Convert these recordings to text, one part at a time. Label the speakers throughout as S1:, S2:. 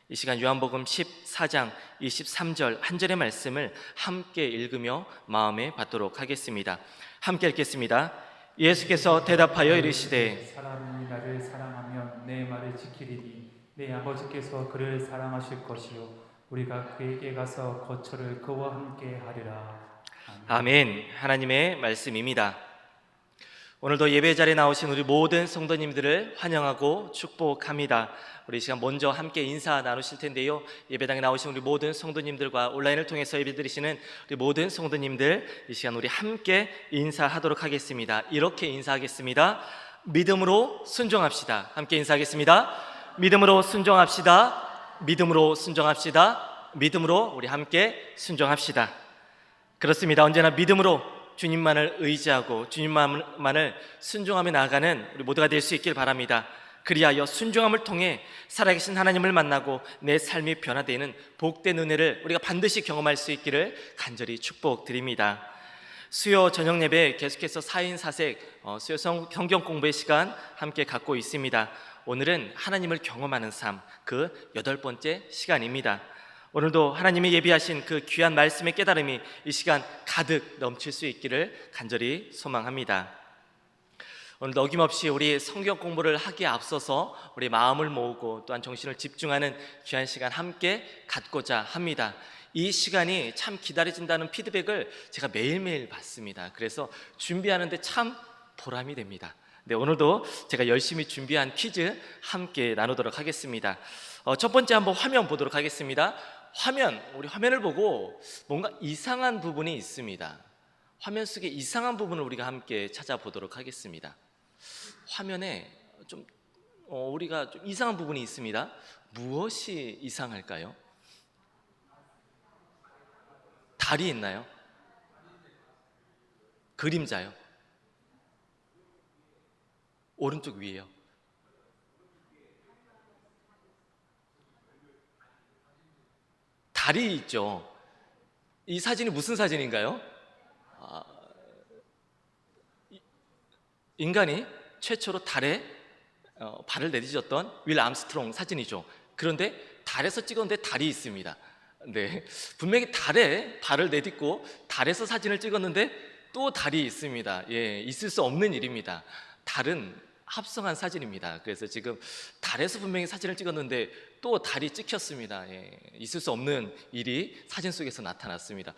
S1: 이 시간 요한복음 14장 23절 한 절의 말씀을 함께 읽으며 마음에 받도록 하겠습니다. 함께 읽겠습니다. 예수께서 대답하여 이르시되
S2: 사람이 나를 사랑하면 내 말을 지키리니 내 아버지께서 그를 사랑하실 것이요 우리가 그에게 가서 거처를 그와 함께 하리라.
S1: 아멘. 하나님의 말씀입니다. 오늘도 예배 자리에 나오신 우리 모든 성도님들을 환영하고 축복합니다. 우리 이 시간 먼저 함께 인사 나누실 텐데요, 예배당에 나오신 우리 모든 성도님들과 온라인을 통해서 예배드리시는 우리 모든 성도님들, 이 시간 우리 함께 인사하도록 하겠습니다. 이렇게 인사하겠습니다. 믿음으로 순종합시다. 함께 인사하겠습니다. 믿음으로 순종합시다. 믿음으로 순종합시다. 믿음으로 우리 함께 순종합시다. 그렇습니다. 언제나 믿음으로 주님만을 의지하고 주님만을 순종하며 나아가는 우리 모두가 될 수 있길 바랍니다. 그리하여 순종함을 통해 살아계신 하나님을 만나고 내 삶이 변화되는 복된 은혜를 우리가 반드시 경험할 수 있기를 간절히 축복드립니다. 수요 저녁 예배 계속해서 4인 4색 수요 성경 공부의 시간 함께 갖고 있습니다. 오늘은 하나님을 경험하는 삶, 그 8번째 시간입니다. 오늘도 하나님이 예비하신 그 귀한 말씀의 깨달음이 이 시간 가득 넘칠 수 있기를 간절히 소망합니다. 오늘도 어김없이 우리 성경 공부를 하기에 앞서서 우리 마음을 모으고 또한 정신을 집중하는 귀한 시간 함께 갖고자 합니다. 이 시간이 참 기다려진다는 피드백을 제가 매일매일 받습니다. 그래서 준비하는데 참 보람이 됩니다. 네, 오늘도 제가 열심히 준비한 퀴즈 함께 나누도록 하겠습니다. 첫 번째 한번 화면 보도록 하겠습니다. 우리 화면을 보고 뭔가 이상한 부분이 있습니다. 화면 속에 이상한 부분을 우리가 함께 찾아보도록 하겠습니다. 화면에 우리가 좀 이상한 부분이 있습니다. 무엇이 이상할까요? 달이 있나요? 그림자요? 오른쪽 위에요. 달이 있죠. 이 사진이 무슨 사진인가요? 인간이 최초로 달에 발을 내딛었던 윌 암스트롱 사진이죠. 그런데 달에서 찍었는데 달이 있습니다. 네, 분명히 달에 발을 내딛고 달에서 사진을 찍었는데 또 달이 있습니다. 예, 있을 수 없는 일입니다. 달은 합성한 사진입니다. 그래서 지금 달에서 분명히 사진을 찍었는데 또 달이 찍혔습니다. 예, 있을 수 없는 일이 사진 속에서 나타났습니다.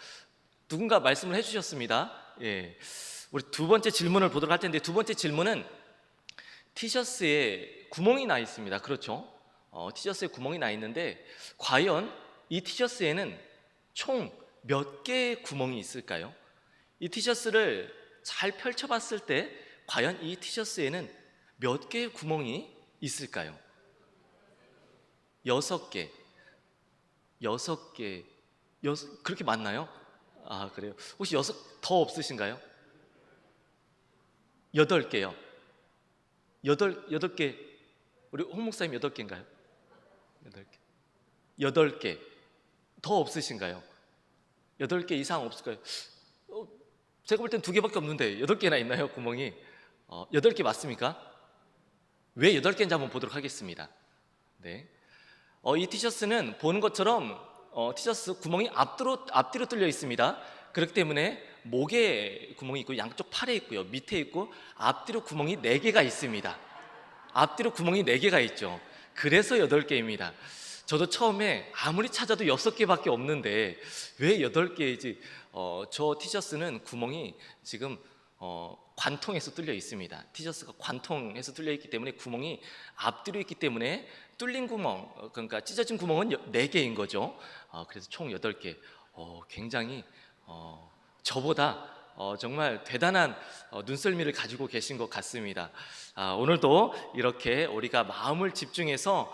S1: 누군가 말씀을 해주셨습니다. 예, 우리 두 번째 질문을 보도록 할 텐데, 두 번째 질문은 티셔츠에 구멍이 나 있습니다. 그렇죠? 티셔츠에 구멍이 나 있는데 과연 이 티셔츠에는 총 몇 개의 구멍이 있을까요? 이 티셔츠를 잘 펼쳐봤을 때 과연 이 티셔츠에는 몇 개의 구멍이 있을까요? 6개. 그렇게 많나요? 아, 그래요? 혹시 더 없으신가요? 8개요. 8개. 우리 홍 목사님 8개인가요? 8개. 더 없으신가요? 8개 이상 없을까요? 제가 볼 땐 2개밖에 없는데 8개나 있나요, 구멍이? 8개 맞습니까? 왜 8개인지 한번 보도록 하겠습니다. 네. 이 티셔츠는 보는 것처럼 티셔츠 구멍이 앞뒤로 뚫려 있습니다. 그렇기 때문에 목에 구멍이 있고 양쪽 팔에 있고요, 밑에 있고 앞뒤로 구멍이 4개가 있습니다. 앞뒤로 구멍이 4개가 있죠. 그래서 8개입니다. 저도 처음에 아무리 찾아도 6개밖에 없는데 왜 8개이지? 저 티셔츠는 구멍이 지금 관통해서 뚫려 있습니다. 티셔츠가 관통해서 뚫려 있기 때문에 구멍이 앞뒤로 있기 때문에 뚫린 구멍, 그러니까 찢어진 구멍은 4개인 거죠. 그래서 총 8개. 굉장히 저보다 정말 대단한 눈썰미를 가지고 계신 것 같습니다. 오늘도 이렇게 우리가 마음을 집중해서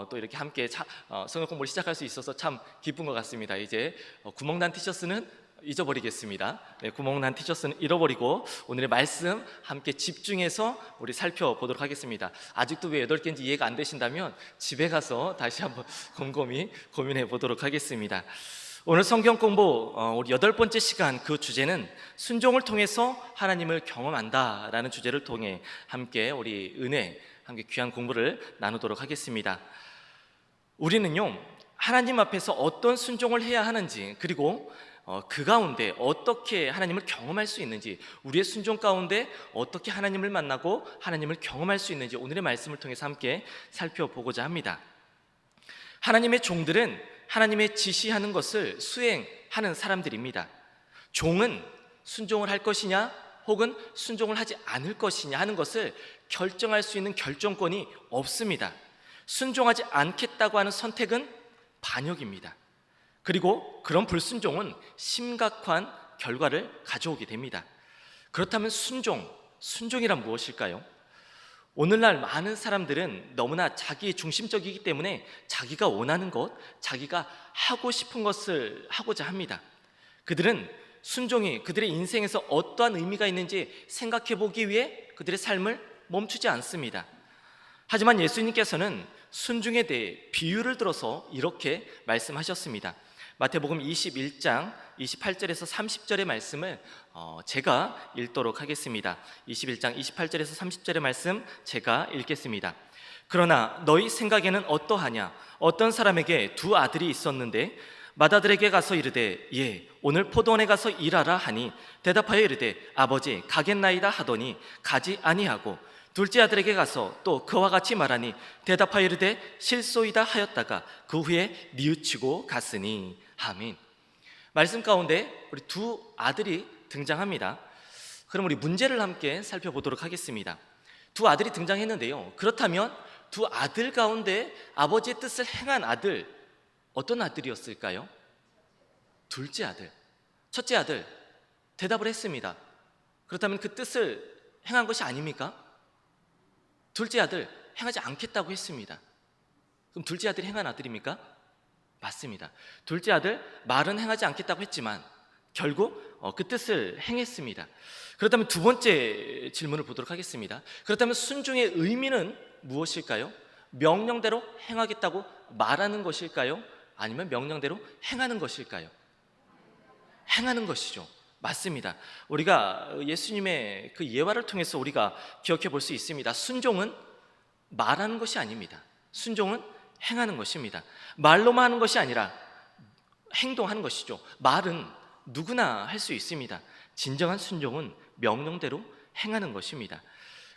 S1: 또 이렇게 함께 성경 공부를 시작할 수 있어서 참 기쁜 것 같습니다. 이제 구멍난 티셔츠는 잊어버리겠습니다. 네, 구멍난 티셔츠는 잃어버리고 오늘의 말씀 함께 집중해서 우리 살펴보도록 하겠습니다. 아직도 왜 8개인지 이해가 안 되신다면 집에 가서 다시 한번 곰곰이 고민해 보도록 하겠습니다. 오늘 성경 공부 우리 8번째 시간, 그 주제는 순종을 통해서 하나님을 경험한다라는 주제를 통해 함께 우리 함께 귀한 공부를 나누도록 하겠습니다. 우리는요, 하나님 앞에서 어떤 순종을 해야 하는지, 그리고 그 가운데 어떻게 하나님을 경험할 수 있는지, 우리의 순종 가운데 어떻게 하나님을 만나고 하나님을 경험할 수 있는지 오늘의 말씀을 통해서 함께 살펴보고자 합니다. 하나님의 종들은 하나님의 지시하는 것을 수행하는 사람들입니다. 종은 순종을 할 것이냐 혹은 순종을 하지 않을 것이냐 하는 것을 결정할 수 있는 결정권이 없습니다. 순종하지 않겠다고 하는 선택은 반역입니다. 그리고 그런 불순종은 심각한 결과를 가져오게 됩니다. 그렇다면 순종이란 무엇일까요? 오늘날 많은 사람들은 너무나 자기 중심적이기 때문에 자기가 원하는 것, 자기가 하고 싶은 것을 하고자 합니다. 그들은 순종이 그들의 인생에서 어떠한 의미가 있는지 생각해 보기 위해 그들의 삶을 멈추지 않습니다. 하지만 예수님께서는 순종에 대해 비유를 들어서 이렇게 말씀하셨습니다. 마태복음 21장 28절에서 30절의 말씀을 제가 읽도록 하겠습니다. 21장 28절에서 30절의 말씀 제가 읽겠습니다. 그러나 너희 생각에는 어떠하냐? 어떤 사람에게 두 아들이 있었는데 맏아들에게 가서 이르되 예 오늘 포도원에 가서 일하라 하니 대답하여 이르되 아버지 가겠나이다 하더니 가지 아니하고 둘째 아들에게 가서 또 그와 같이 말하니 대답하여 이르되 실소이다 하였다가 그 후에 뉘우치고 갔으니. 아멘. 말씀 가운데 우리 두 아들이 등장합니다. 그럼 우리 문제를 함께 살펴보도록 하겠습니다. 두 아들이 등장했는데요, 그렇다면 두 아들 가운데 아버지의 뜻을 행한 아들, 어떤 아들이었을까요? 둘째 아들. 첫째 아들 대답을 했습니다. 그렇다면 그 뜻을 행한 것이 아닙니까? 둘째 아들 행하지 않겠다고 했습니다. 그럼 둘째 아들이 행한 아들입니까? 맞습니다. 둘째 아들 말은 행하지 않겠다고 했지만 결국 그 뜻을 행했습니다. 그렇다면 두 번째 질문을 보도록 하겠습니다. 그렇다면 순종의 의미는 무엇일까요? 명령대로 행하겠다고 말하는 것일까요? 아니면 명령대로 행하는 것일까요? 행하는 것이죠. 맞습니다. 우리가 예수님의 그 예화를 통해서 우리가 기억해 볼 수 있습니다. 순종은 말하는 것이 아닙니다. 순종은 행하는 것입니다. 말로만 하는 것이 아니라 행동하는 것이죠. 말은 누구나 할 수 있습니다. 진정한 순종은 명령대로 행하는 것입니다.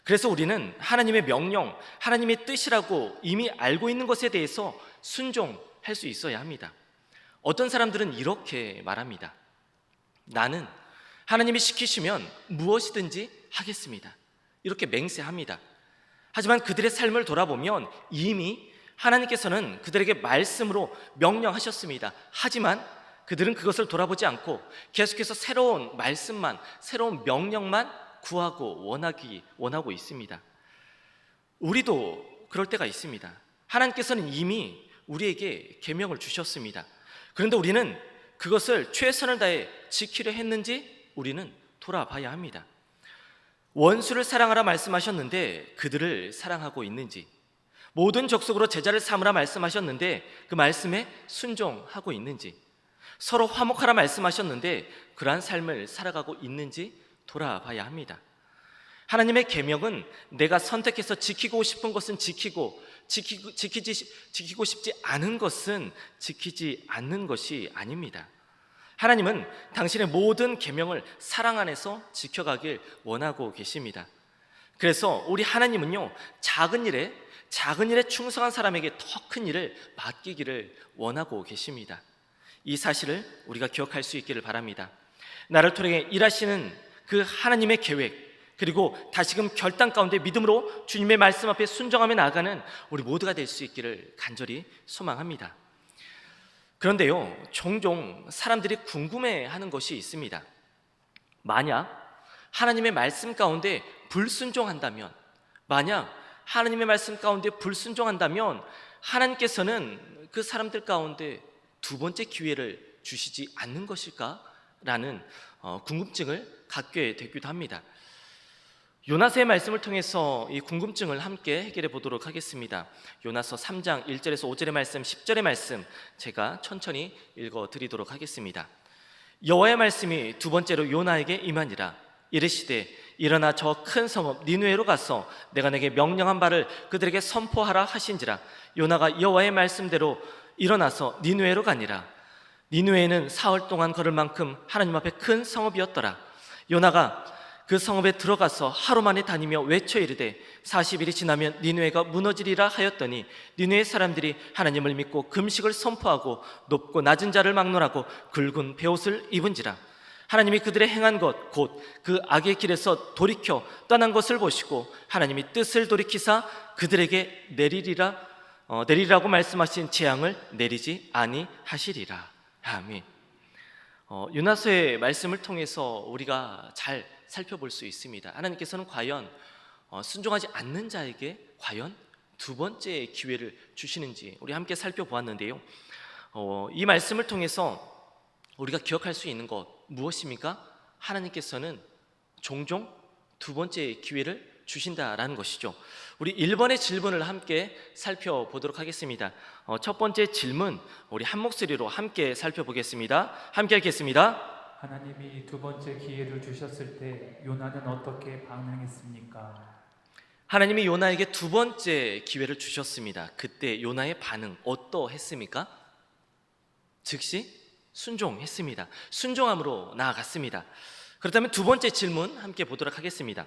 S1: 그래서 우리는 하나님의 명령, 하나님의 뜻이라고 이미 알고 있는 것에 대해서 순종할 수 있어야 합니다. 어떤 사람들은 이렇게 말합니다. 나는 하나님이 시키시면 무엇이든지 하겠습니다. 이렇게 맹세합니다. 하지만 그들의 삶을 돌아보면 이미 하나님께서는 그들에게 말씀으로 명령하셨습니다. 하지만 그들은 그것을 돌아보지 않고 계속해서 새로운 말씀만, 새로운 명령만 구하고 원하고 있습니다. 우리도 그럴 때가 있습니다. 하나님께서는 이미 우리에게 계명을 주셨습니다. 그런데 우리는 그것을 최선을 다해 지키려 했는지 우리는 돌아봐야 합니다. 원수를 사랑하라 말씀하셨는데 그들을 사랑하고 있는지, 모든 족속으로 제자를 삼으라 말씀하셨는데 그 말씀에 순종하고 있는지, 서로 화목하라 말씀하셨는데 그러한 삶을 살아가고 있는지 돌아봐야 합니다. 하나님의 계명은 내가 선택해서 지키고 싶은 것은 지키고 지키고 싶지 않은 것은 지키지 않는 것이 아닙니다. 하나님은 당신의 모든 계명을 사랑 안에서 지켜가길 원하고 계십니다. 그래서 우리 하나님은요, 작은 일에 충성한 사람에게 더 큰 일을 맡기기를 원하고 계십니다. 이 사실을 우리가 기억할 수 있기를 바랍니다. 나를 통해 일하시는 그 하나님의 계획, 그리고 다시금 결단 가운데 믿음으로 주님의 말씀 앞에 순종하며 나아가는 우리 모두가 될 수 있기를 간절히 소망합니다. 그런데요, 종종 사람들이 궁금해하는 것이 있습니다. 만약 하나님의 말씀 가운데 불순종한다면, 하나님께서는 그 사람들 가운데 두 번째 기회를 주시지 않는 것일까? 라는 궁금증을 갖게 되기도 합니다. 요나서의 말씀을 통해서 이 궁금증을 함께 해결해 보도록 하겠습니다. 요나서 3장 1절에서 5절의 말씀, 10절의 말씀 제가 천천히 읽어 드리도록 하겠습니다. 여호와의 말씀이 두 번째로 요나에게 임하니라. 이르시되 일어나 저 큰 성읍 니느웨로 가서 내가 내게 명령한 바를 그들에게 선포하라 하신지라. 요나가 여호와의 말씀대로 일어나서 니느웨로 가니라. 니느웨는 사흘 동안 걸을 만큼 하나님 앞에 큰 성읍이었더라. 요나가 그 성읍에 들어가서 하루 만에 다니며 외쳐 이르되 40일이 지나면 니느웨가 무너지리라 하였더니 니느웨 사람들이 하나님을 믿고 금식을 선포하고 높고 낮은 자를 막론하고 굵은 베옷을 입은지라. 하나님이 그들의 행한 것 곧 그 악의 길에서 돌이켜 떠난 것을 보시고 하나님이 뜻을 돌이키사 그들에게 내리라고 말씀하신 재앙을 내리지 아니하시리라. 아멘. 요나서의 말씀을 통해서 우리가 잘 살펴볼 수 있습니다. 하나님께서는 과연 순종하지 않는 자에게 과연 두 번째 기회를 주시는지 우리 함께 살펴보았는데요. 이 말씀을 통해서 우리가 기억할 수 있는 것 무엇입니까? 하나님께서는 종종 두 번째 기회를 주신다라는 것이죠. 우리 1번의 질문을 함께 살펴보도록 하겠습니다. 첫 번째 질문 우리 한 목소리로 함께 살펴보겠습니다. 함께 하겠습니다.
S2: 하나님이 두 번째 기회를 주셨을 때 요나는 어떻게 반응했습니까?
S1: 하나님이 요나에게 두 번째 기회를 주셨습니다. 그때 요나의 반응 어떠했습니까? 즉시 순종했습니다. 순종함으로 나아갔습니다. 그렇다면 두 번째 질문 함께 보도록 하겠습니다.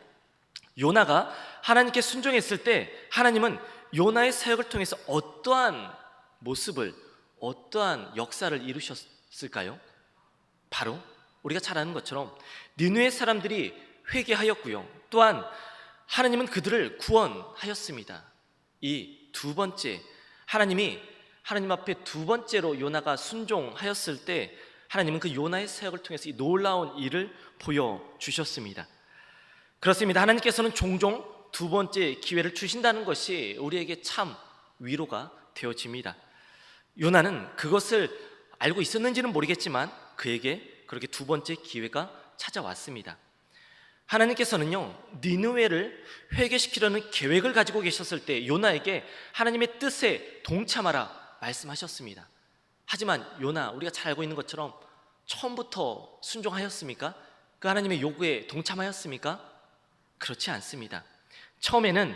S1: 요나가 하나님께 순종했을 때 하나님은 요나의 사역을 통해서 어떠한 모습을, 어떠한 역사를 이루셨을까요? 바로 우리가 잘 아는 것처럼 니느웨 사람들이 회개하였고요, 또한 하나님은 그들을 구원하였습니다. 이 두 번째, 하나님 앞에 두 번째로 요나가 순종하였을 때 하나님은 그 요나의 사역을 통해서 이 놀라운 일을 보여주셨습니다. 그렇습니다. 하나님께서는 종종 두 번째 기회를 주신다는 것이 우리에게 참 위로가 되어집니다. 요나는 그것을 알고 있었는지는 모르겠지만 그에게 그렇게 두 번째 기회가 찾아왔습니다. 하나님께서는요, 니느웨를 회개시키려는 계획을 가지고 계셨을 때 요나에게 하나님의 뜻에 동참하라 말씀하셨습니다. 하지만 요나, 우리가 잘 알고 있는 것처럼 처음부터 순종하였습니까? 그 하나님의 요구에 동참하였습니까? 그렇지 않습니다. 처음에는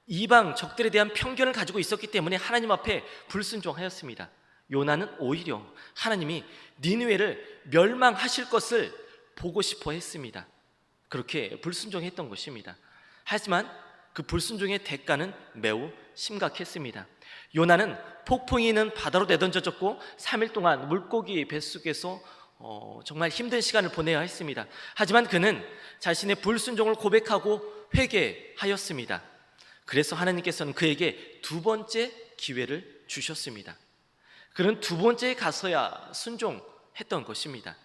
S1: 이방 적들에 대한 편견을 가지고 있었기 때문에 하나님 앞에 불순종하였습니다. 요나는 오히려 하나님이 니느웨를 멸망하실 것을 보고 싶어 했습니다. 그렇게 불순종했던 것입니다. 하지만 그 불순종의 대가는 매우 심각했습니다. 요나는 폭풍이 있는 바다로 내던져졌고 3일 동안 물고기 뱃속에서 정말 힘든 시간을 보내야 했습니다. 하지만 그는 자신의 불순종을 고백하고 회개하였습니다. 그래서 하나님께서는 그에게 두 번째 기회를 주셨습니다. 그는 두 번째에 가서야 순종했던 것입니다.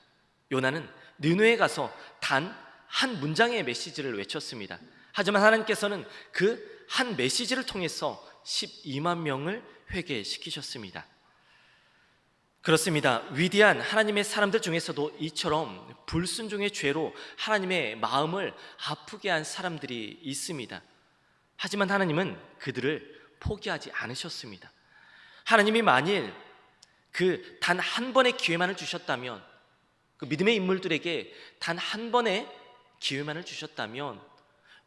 S1: 요나는 느느웨에 가서 단 한 문장의 메시지를 외쳤습니다. 하지만 하나님께서는 그 한 메시지를 통해서 12만 명을 회개시키셨습니다. 그렇습니다. 위대한 하나님의 사람들 중에서도 이처럼 불순종의 죄로 하나님의 마음을 아프게 한 사람들이 있습니다. 하지만 하나님은 그들을 포기하지 않으셨습니다. 하나님이 만일 그 단 한 번의 기회만을 주셨다면, 그 믿음의 인물들에게 단 한 번의 기회만을 주셨다면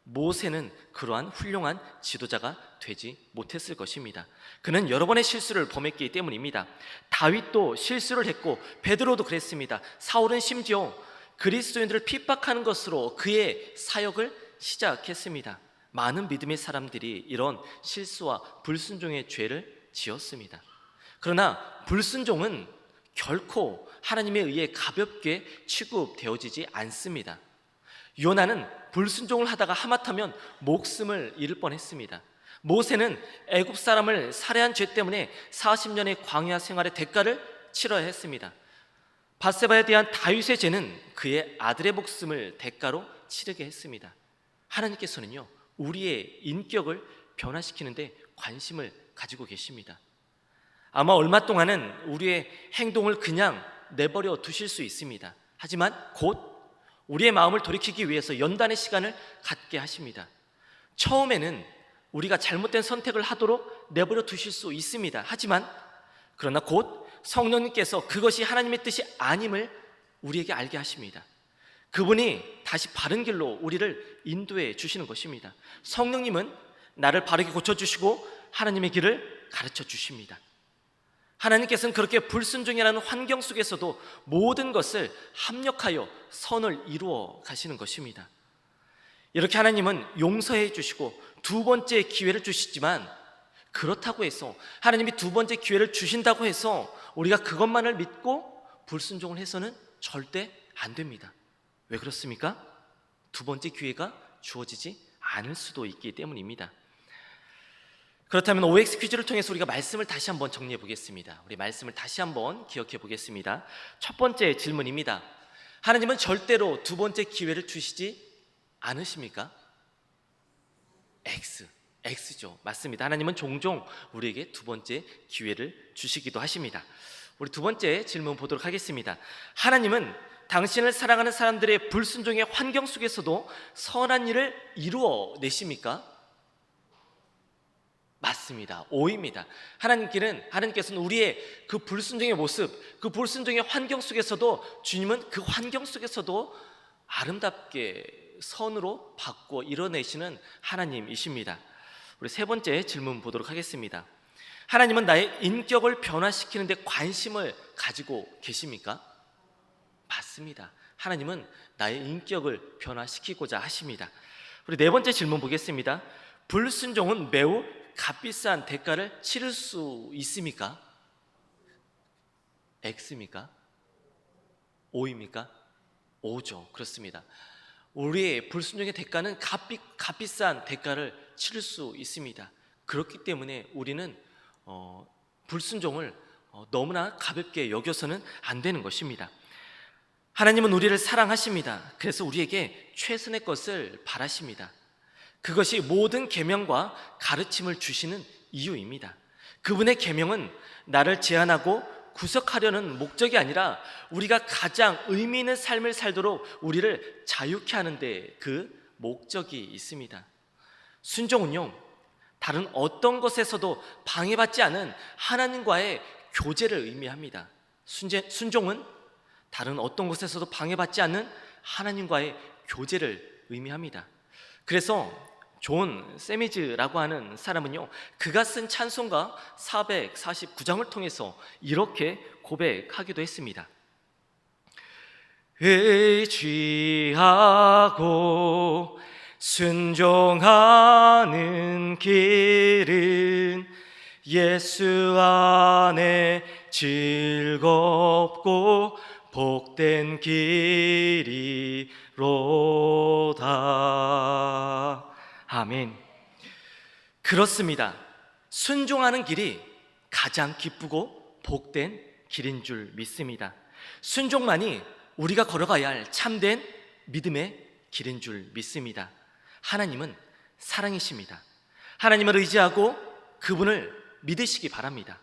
S1: 모세는 그러한 훌륭한 지도자가 되지 못했을 것입니다. 그는 여러 번의 실수를 범했기 때문입니다. 다윗도 실수를 했고 베드로도 그랬습니다. 사울은 심지어 그리스도인들을 핍박하는 것으로 그의 사역을 시작했습니다. 많은 믿음의 사람들이 이런 실수와 불순종의 죄를 지었습니다. 그러나 불순종은 결코 하나님에 의해 가볍게 취급되어지지 않습니다. 요나는 불순종을 하다가 하마터면 목숨을 잃을 뻔했습니다. 모세는 애굽 사람을 살해한 죄 때문에 40년의 광야 생활의 대가를 치러야 했습니다. 밧세바에 대한 다윗의 죄는 그의 아들의 목숨을 대가로 치르게 했습니다. 하나님께서는요, 우리의 인격을 변화시키는데 관심을 가지고 계십니다. 아마 얼마 동안은 우리의 행동을 그냥 내버려 두실 수 있습니다. 하지만 곧 우리의 마음을 돌이키기 위해서 연단의 시간을 갖게 하십니다. 처음에는 우리가 잘못된 선택을 하도록 내버려 두실 수 있습니다. 하지만 그러나 곧 성령님께서 그것이 하나님의 뜻이 아님을 우리에게 알게 하십니다. 그분이 다시 바른 길로 우리를 인도해 주시는 것입니다. 성령님은 나를 바르게 고쳐주시고 하나님의 길을 가르쳐 주십니다. 하나님께서는 그렇게 불순종이라는 환경 속에서도 모든 것을 합력하여 선을 이루어 가시는 것입니다. 이렇게 하나님은 용서해 주시고 두 번째 기회를 주시지만, 그렇다고 해서 하나님이 두 번째 기회를 주신다고 해서 우리가 그것만을 믿고 불순종을 해서는 절대 안 됩니다. 왜 그렇습니까? 두 번째 기회가 주어지지 않을 수도 있기 때문입니다. 그렇다면 OX 퀴즈를 통해서 우리가 말씀을 다시 한번 정리해 보겠습니다. 우리 말씀을 다시 한번 기억해 보겠습니다. 첫 번째 질문입니다. 하나님은 절대로 두 번째 기회를 주시지 않으십니까? X죠. 맞습니다. 하나님은 종종 우리에게 두 번째 기회를 주시기도 하십니다. 우리 두 번째 질문 보도록 하겠습니다. 하나님은 당신을 사랑하는 사람들의 불순종의 환경 속에서도 선한 일을 이루어 내십니까? 맞습니다. O입니다. 하나님께서는 우리의 그 불순종의 모습, 그 불순종의 환경 속에서도, 주님은 그 환경 속에서도 아름답게 선으로 바꾸어 이뤄내시는 하나님이십니다. 우리 세 번째 질문 보도록 하겠습니다. 하나님은 나의 인격을 변화시키는 데 관심을 가지고 계십니까? 맞습니다. 하나님은 나의 인격을 변화시키고자 하십니다. 우리 네 번째 질문 보겠습니다. 불순종은 매우 값비싼 대가를 치를 수 있습니까? X입니까? O입니까? O죠. 그렇습니다. 우리의 불순종의 대가는 값비싼 대가를 치를 수 있습니다. 그렇기 때문에 우리는 불순종을 너무나 가볍게 여겨서는 안 되는 것입니다. 하나님은 우리를 사랑하십니다. 그래서 우리에게 최선의 것을 바라십니다. 그것이 모든 계명과 가르침을 주시는 이유입니다. 그분의 계명은 나를 제한하고 구속하려는 목적이 아니라 우리가 가장 의미 있는 삶을 살도록 우리를 자유케 하는데 그 목적이 있습니다. 순종은요, 다른 어떤 것에서도 방해받지 않은 하나님과의 교제를 의미합니다. 순종은 다른 어떤 것에서도 방해받지 않는 하나님과의 교제를 의미합니다. 그래서 존 세미즈라고 하는 사람은요, 그가 쓴 찬송가 449장을 통해서 이렇게 고백하기도 했습니다. 의지하고 순종하는 길은 예수 안에 즐겁고 복된 길이로다. 아멘. 그렇습니다. 순종하는 길이 가장 기쁘고 복된 길인 줄 믿습니다. 순종만이 우리가 걸어가야 할 참된 믿음의 길인 줄 믿습니다. 하나님은 사랑이십니다. 하나님을 의지하고 그분을 믿으시기 바랍니다.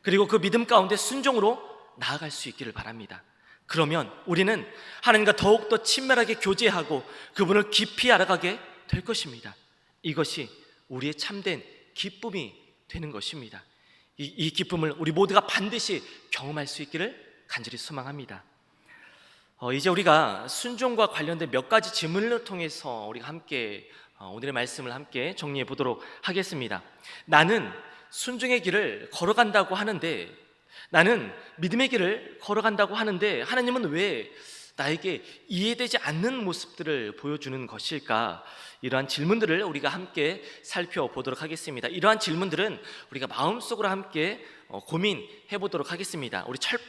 S1: 그리고 그 믿음 가운데 순종으로 나아갈 수 있기를 바랍니다. 그러면 우리는 하나님과 더욱더 친밀하게 교제하고 그분을 깊이 알아가게 될 것입니다. 이것이 우리의 참된 기쁨이 되는 것입니다. 이 기쁨을 우리 모두가 반드시 경험할 수 있기를 간절히 소망합니다. 이제 우리가 순종과 관련된 몇 가지 질문을 통해서 우리가 함께 오늘의 말씀을 함께 정리해 보도록 하겠습니다. 나는 순종의 길을 걸어간다고 하는데, 나는 믿음의 길을 걸어간다고 하는데 하나님은 왜 나에게 이해되지 않는 모습들을 보여주는 것일까? 이러한 질문들을 우리가 함께 살펴보도록 하겠습니다. 이러한 질문들은 우리가 마음속으로 함께 고민해 보도록 하겠습니다. 우리 첫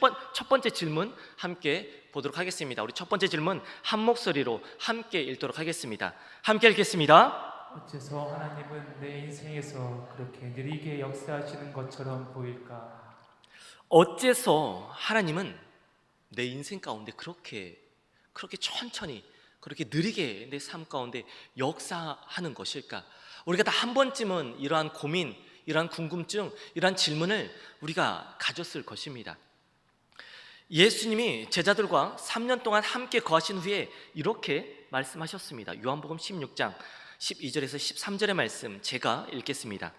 S1: 번째 질문 함께 보도록 하겠습니다. 우리 첫 번째 질문 한 목소리로 함께 읽도록 하겠습니다. 함께 읽겠습니다.
S2: 어째서 하나님은 내 인생에서 그렇게 느리게 역사하시는 것처럼 보일까?
S1: 어째서 하나님은 내 인생 가운데 그렇게 천천히, 그렇게 느리게 내 삶 가운데 역사하는 것일까? 우리가 다 한 번쯤은 이러한 고민, 이러한 궁금증, 이러한 질문을 우리가 가졌을 것입니다. 예수님이 제자들과 3년 동안 함께 거하신 후에 이렇게 말씀하셨습니다. 요한복음 16장 12절에서 13절의 말씀 제가 읽겠습니다.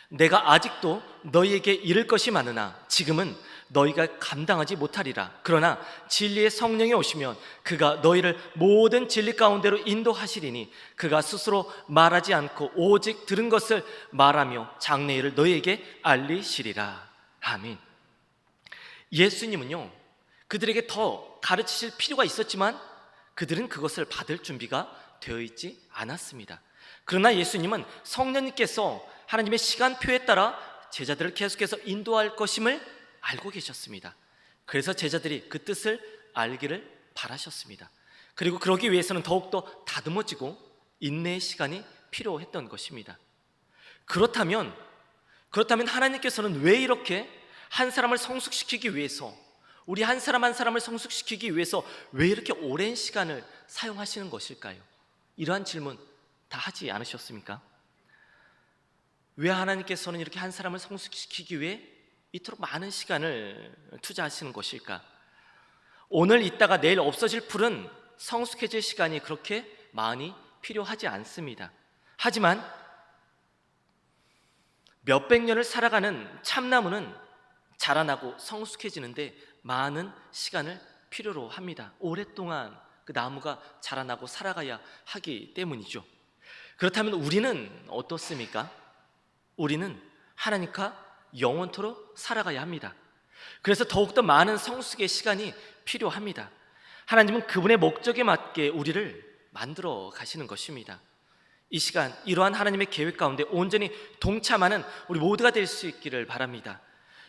S1: 내가 아직도 너희에게 이를 것이 많으나 지금은 너희가 감당하지 못하리라. 그러나 진리의 성령이 오시면 그가 너희를 모든 진리 가운데로 인도하시리니 그가 스스로 말하지 않고 오직 들은 것을 말하며 장래일을 너희에게 알리시리라. 아멘. 예수님은요, 그들에게 더 가르치실 필요가 있었지만 그들은 그것을 받을 준비가 되어 있지 않았습니다. 그러나 예수님은 성령님께서 하나님의 시간표에 따라 제자들을 계속해서 인도할 것임을 알고 계셨습니다. 그래서 제자들이 그 뜻을 알기를 바라셨습니다. 그리고 그러기 위해서는 더욱더 다듬어지고 인내의 시간이 필요했던 것입니다. 그렇다면 하나님께서는 왜 이렇게 한 사람을 성숙시키기 위해서, 우리 한 사람 한 사람을 성숙시키기 위해서 왜 이렇게 오랜 시간을 사용하시는 것일까요? 이러한 질문 다 하지 않으셨습니까? 왜 하나님께서는 이렇게 한 사람을 성숙시키기 위해 이토록 많은 시간을 투자하시는 것일까? 오늘 있다가 내일 없어질 풀은 성숙해질 시간이 그렇게 많이 필요하지 않습니다. 하지만 몇백 년을 살아가는 참나무는 자라나고 성숙해지는데 많은 시간을 필요로 합니다. 오랫동안 그 나무가 자라나고 살아가야 하기 때문이죠. 그렇다면 우리는 어떻습니까? 우리는 하나님과 영원토록 살아가야 합니다. 그래서 더욱더 많은 성숙의 시간이 필요합니다. 하나님은 그분의 목적에 맞게 우리를 만들어 가시는 것입니다. 이 시간 이러한 하나님의 계획 가운데 온전히 동참하는 우리 모두가 될 수 있기를 바랍니다.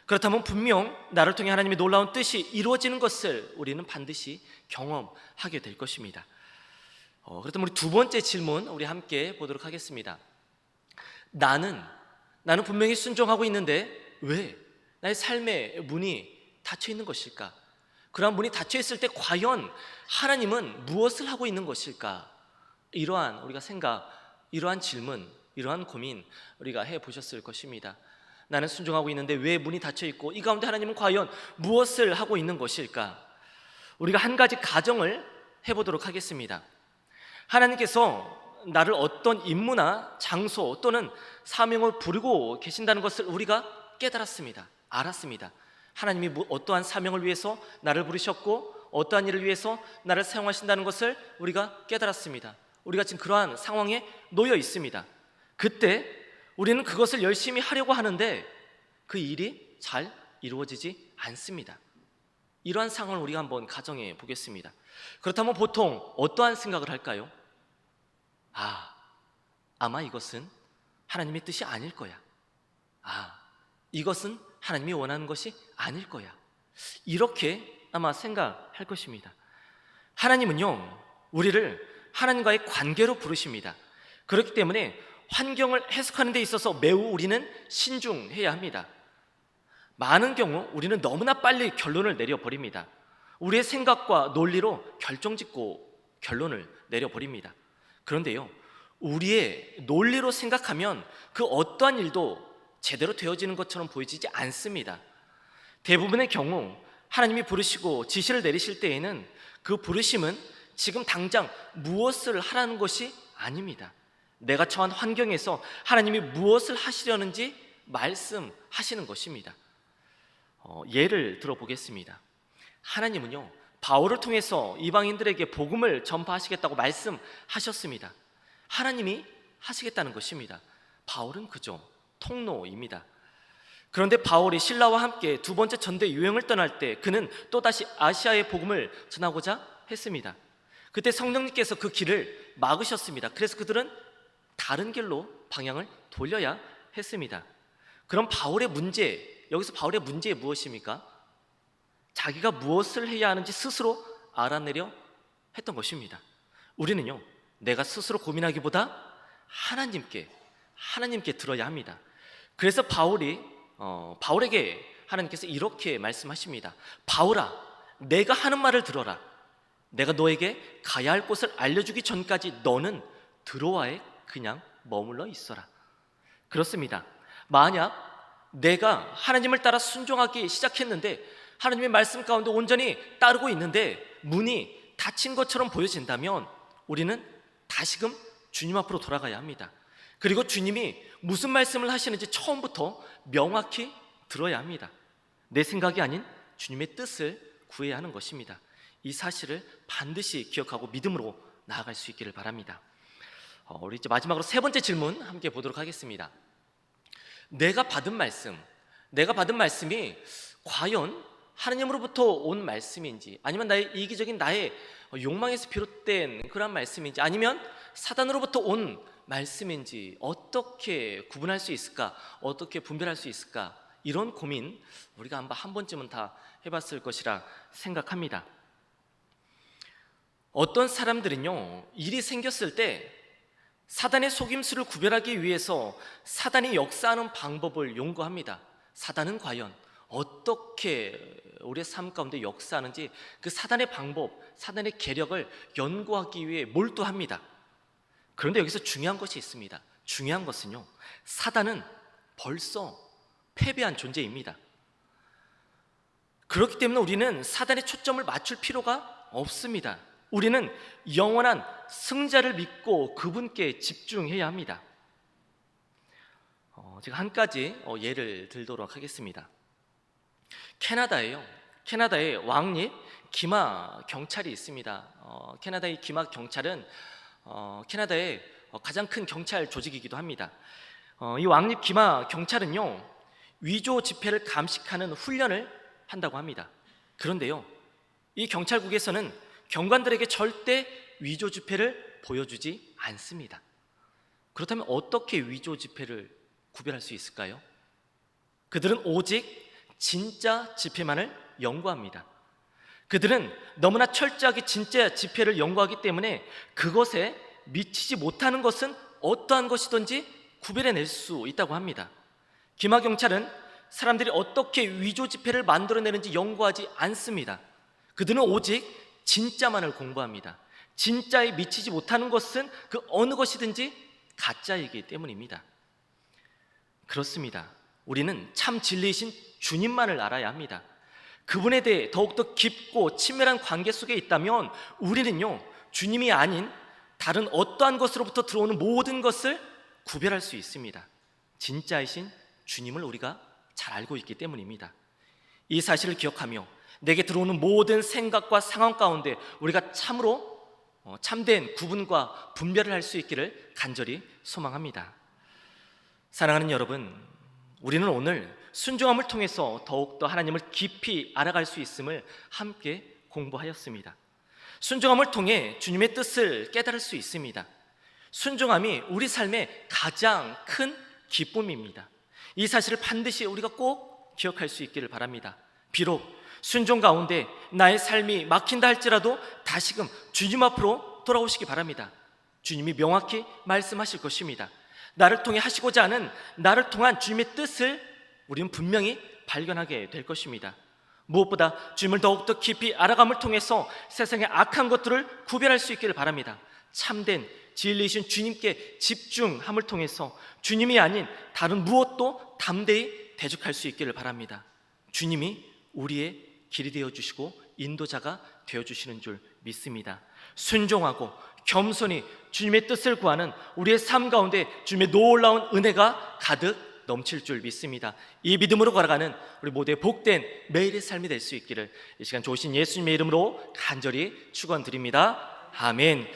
S1: 그렇다면 분명 나를 통해 하나님의 놀라운 뜻이 이루어지는 것을 우리는 반드시 경험하게 될 것입니다. 그렇다면 우리 두 번째 질문 우리 함께 보도록 하겠습니다. 나는 분명히 순종하고 있는데 왜 나의 삶의 문이 닫혀 있는 것일까? 그러한 문이 닫혀 있을 때 과연 하나님은 무엇을 하고 있는 것일까? 이러한 우리가 생각, 이러한 질문, 이러한 고민 우리가 해보셨을 것입니다. 나는 순종하고 있는데 왜 문이 닫혀 있고 이 가운데 하나님은 과연 무엇을 하고 있는 것일까? 우리가 한 가지 가정을 해보도록 하겠습니다. 하나님께서 나를 어떤 임무나 장소 또는 사명을 부르고 계신다는 것을 우리가 깨달았습니다. 알았습니다. 하나님이 어떠한 사명을 위해서 나를 부르셨고 어떠한 일을 위해서 나를 사용하신다는 것을 우리가 깨달았습니다. 우리가 지금 그러한 상황에 놓여 있습니다. 그때 우리는 그것을 열심히 하려고 하는데 그 일이 잘 이루어지지 않습니다. 이러한 상황을 우리가 한번 가정해 보겠습니다. 그렇다면 보통 어떠한 생각을 할까요? 아마 이것은 하나님의 뜻이 아닐 거야. 이것은 하나님이 원하는 것이 아닐 거야. 이렇게 아마 생각할 것입니다. 하나님은요, 우리를 하나님과의 관계로 부르십니다. 그렇기 때문에 환경을 해석하는 데 있어서 매우 우리는 신중해야 합니다. 많은 경우 우리는 너무나 빨리 결론을 내려버립니다. 우리의 생각과 논리로 결정짓고 결론을 내려버립니다. 그런데요, 우리의 논리로 생각하면 그 어떠한 일도 제대로 되어지는 것처럼 보이지 않습니다. 대부분의 경우 하나님이 부르시고 지시를 내리실 때에는 그 부르심은 지금 당장 무엇을 하라는 것이 아닙니다. 내가 처한 환경에서 하나님이 무엇을 하시려는지 말씀하시는 것입니다. 예를 들어보겠습니다. 하나님은요, 바울을 통해서 이방인들에게 복음을 전파하시겠다고 말씀하셨습니다. 하나님이 하시겠다는 것입니다. 바울은 그저 통로입니다. 그런데 바울이 신라와 함께 두 번째 전대 유행을 떠날 때 그는 또다시 아시아의 복음을 전하고자 했습니다. 그때 성령님께서 그 길을 막으셨습니다. 그래서 그들은 다른 길로 방향을 돌려야 했습니다. 그럼 여기서 바울의 문제 무엇입니까? 자기가 무엇을 해야 하는지 스스로 알아내려 했던 것입니다. 우리는요, 내가 스스로 고민하기보다 하나님께 들어야 합니다. 그래서 바울에게 하나님께서 이렇게 말씀하십니다. 바울아, 내가 하는 말을 들어라. 내가 너에게 가야 할 곳을 알려주기 전까지 너는 드로아에 그냥 머물러 있어라. 그렇습니다. 만약 내가 하나님을 따라 순종하기 시작했는데 하나님의 말씀 가운데 온전히 따르고 있는데 문이 닫힌 것처럼 보여진다면 우리는 다시금 주님 앞으로 돌아가야 합니다. 그리고 주님이 무슨 말씀을 하시는지 처음부터 명확히 들어야 합니다. 내 생각이 아닌 주님의 뜻을 구해야 하는 것입니다. 이 사실을 반드시 기억하고 믿음으로 나아갈 수 있기를 바랍니다. 우리 이제 마지막으로 세 번째 질문 함께 보도록 하겠습니다. 내가 받은 말씀이 과연 하나님으로부터 온 말씀인지, 아니면 나의 이기적인 나의 욕망에서 비롯된 그런 말씀인지, 아니면 사단으로부터 온 말씀인지 어떻게 구분할 수 있을까? 어떻게 분별할 수 있을까? 이런 고민 우리가 한 번쯤은 다 해봤을 것이라 생각합니다. 어떤 사람들은요, 일이 생겼을 때 사단의 속임수를 구별하기 위해서 사단이 역사하는 방법을 연구합니다. 사단은 과연 어떻게 우리의 삶 가운데 역사하는지 그 사단의 방법, 사단의 계략을 연구하기 위해 몰두합니다. 그런데 여기서 중요한 것이 있습니다. 중요한 것은요, 사단은 벌써 패배한 존재입니다. 그렇기 때문에 우리는 사단의 초점을 맞출 필요가 없습니다. 우리는 영원한 승자를 믿고 그분께 집중해야 합니다. 제가 한 가지 예를 들도록 하겠습니다. 캐나다에 왕립 기마 경찰이 있습니다. 캐나다의 기마 경찰은 캐나다의 가장 큰 경찰 조직이기도 합니다. 이 왕립 기마 경찰은요, 위조 집회를 감식하는 훈련을 한다고 합니다. 그런데요, 이 경찰국에서는 경관들에게 절대 위조 집회를 보여주지 않습니다. 그렇다면 어떻게 위조 집회를 구별할 수 있을까요? 그들은 오직 진짜 집회만을 연구합니다. 그들은 너무나 철저하게 진짜 집회를 연구하기 때문에 그것에 미치지 못하는 것은 어떠한 것이든지 구별해낼 수 있다고 합니다. 기마경찰은 사람들이 어떻게 위조 집회를 만들어내는지 연구하지 않습니다. 그들은 오직 진짜만을 공부합니다. 진짜에 미치지 못하는 것은 그 어느 것이든지 가짜이기 때문입니다. 그렇습니다. 우리는 참 진리이신 주님만을 알아야 합니다. 그분에 대해 더욱더 깊고 친밀한 관계 속에 있다면 우리는요, 주님이 아닌 다른 어떠한 것으로부터 들어오는 모든 것을 구별할 수 있습니다. 진짜이신 주님을 우리가 잘 알고 있기 때문입니다. 이 사실을 기억하며 내게 들어오는 모든 생각과 상황 가운데 우리가 참으로 참된 구분과 분별을 할 수 있기를 간절히 소망합니다. 사랑하는 여러분, 우리는 오늘 순종함을 통해서 더욱더 하나님을 깊이 알아갈 수 있음을 함께 공부하였습니다. 순종함을 통해 주님의 뜻을 깨달을 수 있습니다. 순종함이 우리 삶의 가장 큰 기쁨입니다. 이 사실을 반드시 우리가 꼭 기억할 수 있기를 바랍니다. 비록 순종 가운데 나의 삶이 막힌다 할지라도 다시금 주님 앞으로 돌아오시기 바랍니다. 주님이 명확히 말씀하실 것입니다. 나를 통해 하시고자 하는 나를 통한 주님의 뜻을 우리는 분명히 발견하게 될 것입니다. 무엇보다 주님을 더욱더 깊이 알아감을 통해서 세상의 악한 것들을 구별할 수 있기를 바랍니다. 참된 진리이신 주님께 집중함을 통해서 주님이 아닌 다른 무엇도 담대히 대적할 수 있기를 바랍니다. 주님이 우리의 길이 되어주시고 인도자가 되어주시는 줄 믿습니다. 순종하고 겸손히 주님의 뜻을 구하는 우리의 삶 가운데 주님의 놀라운 은혜가 가득 넘칠 줄 믿습니다. 이 믿음으로 걸어가는 우리 모두의 복된 매일의 삶이 될 수 있기를 이 시간 좋으신 예수님의 이름으로 간절히 축원드립니다. 아멘.